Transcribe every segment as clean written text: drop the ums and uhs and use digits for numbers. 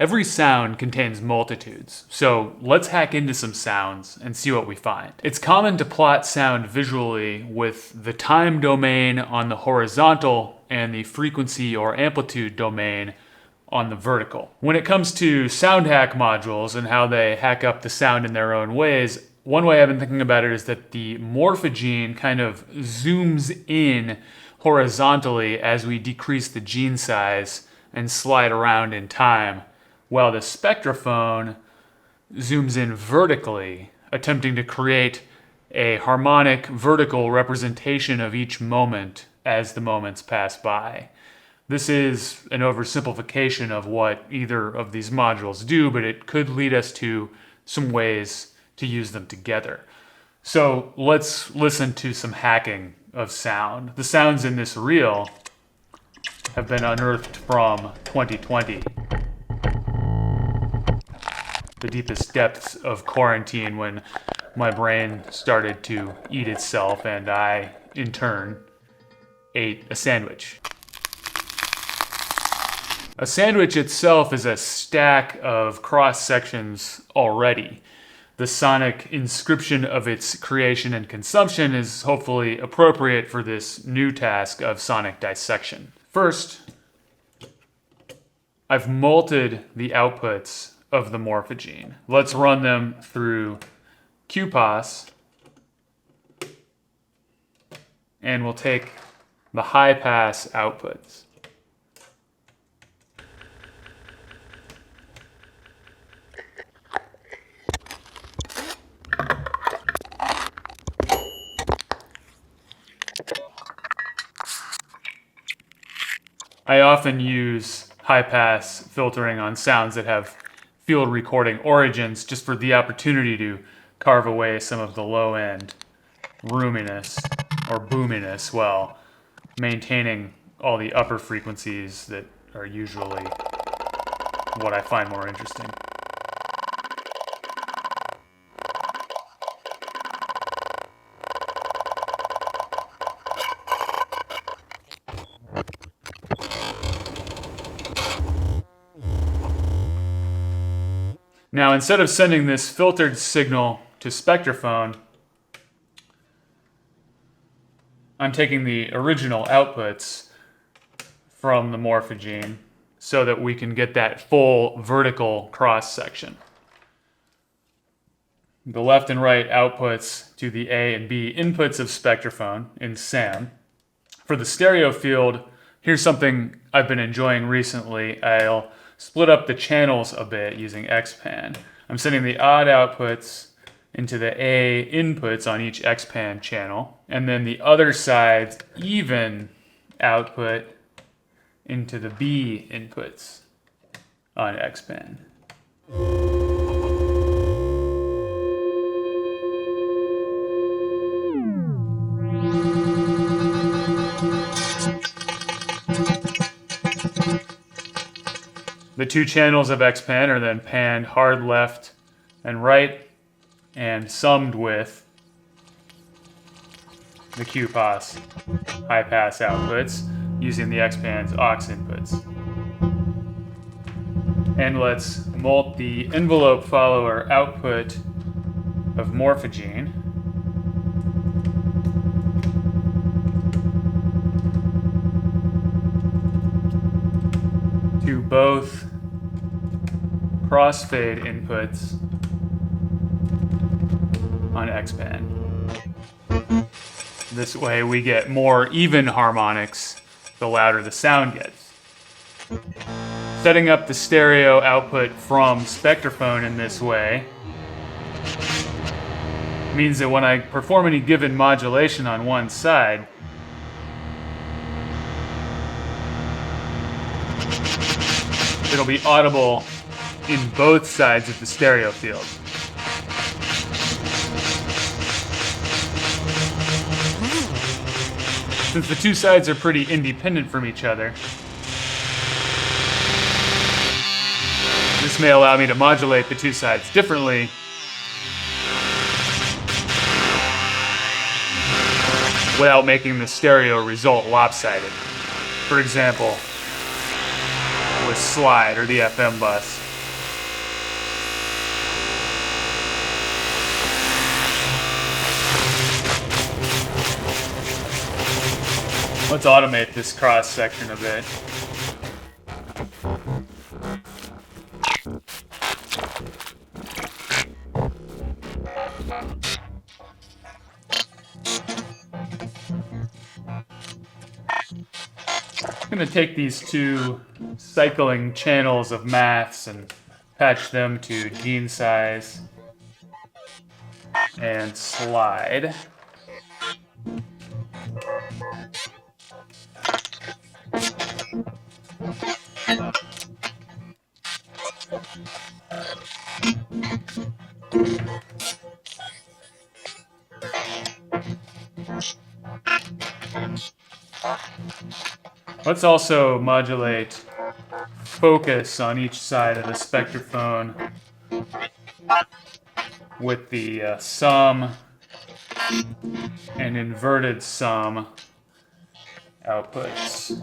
Every sound contains multitudes, so let's hack into some sounds and see what we find. It's common to plot sound visually with the time domain on the horizontal and the frequency or amplitude domain on the vertical. When it comes to SoundHack modules and how they hack up the sound in their own ways, one way I've been thinking about it is that the morphogene kind of zooms in horizontally as we decrease the gene size and slide around in time, while the spectrophone zooms in vertically, attempting to create a harmonic vertical representation of each moment as the moments pass by. This is an oversimplification of what either of these modules do, but it could lead us to some ways to use them together. So let's listen to some hacking of sound. The sounds in this reel have been unearthed from 2020. The deepest depths of quarantine, when my brain started to eat itself and I, in turn, ate a sandwich. A sandwich itself is a stack of cross sections already. The sonic inscription of its creation and consumption is hopefully appropriate for this new task of sonic dissection. First, I've malted the outputs of the morphogene. Let's run them through QPOS, and we'll take the high pass outputs. I often use high-pass filtering on sounds that have field recording origins just for the opportunity to carve away some of the low-end roominess or boominess while maintaining all the upper frequencies that are usually what I find more interesting. Now, instead of sending this filtered signal to Spectrophone, I'm taking the original outputs from the morphogene so that we can get that full vertical cross section. The left and right outputs to the A and B inputs of Spectrophone in SAM. For the stereo field, here's something I've been enjoying recently. I'll split up the channels a bit using XPAN. I'm sending the odd outputs into the A inputs on each XPAN channel, and then the other side's even output into the B inputs on XPAN. The two channels of XPAN are then panned hard left and right and summed with the QPOS high pass outputs using the XPAN's aux inputs. And let's mult the envelope follower output of morphogene to both crossfade inputs on XPAN. This way we get more even harmonics the louder the sound gets. Setting up the stereo output from Spectrophone in this way means that when I perform any given modulation on one side, it'll be audible in both sides of the stereo field. Since the two sides are pretty independent from each other, this may allow me to modulate the two sides differently without making the stereo result lopsided. For example, with slide or the FM bus. Let's automate this cross section a bit. I'm going to take these two cycling channels of maths and patch them to gene size and slide. Let's also modulate focus on each side of the spectrophone with the sum and inverted sum outputs.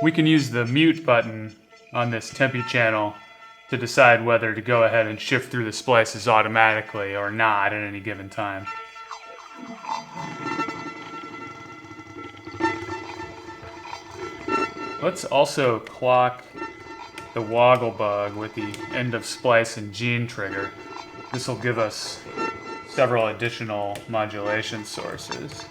We can use the mute button on this tempi channel to decide whether to go ahead and shift through the splices automatically or not at any given time. Let's also clock the woggle bug with the end of splice and gene trigger. This will give us several additional modulation sources.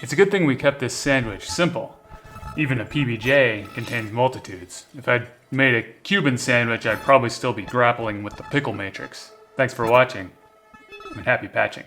It's a good thing we kept this sandwich simple. Even a PBJ contains multitudes. If I'd made a Cuban sandwich, I'd probably still be grappling with the pickle matrix. Thanks for watching, and happy patching.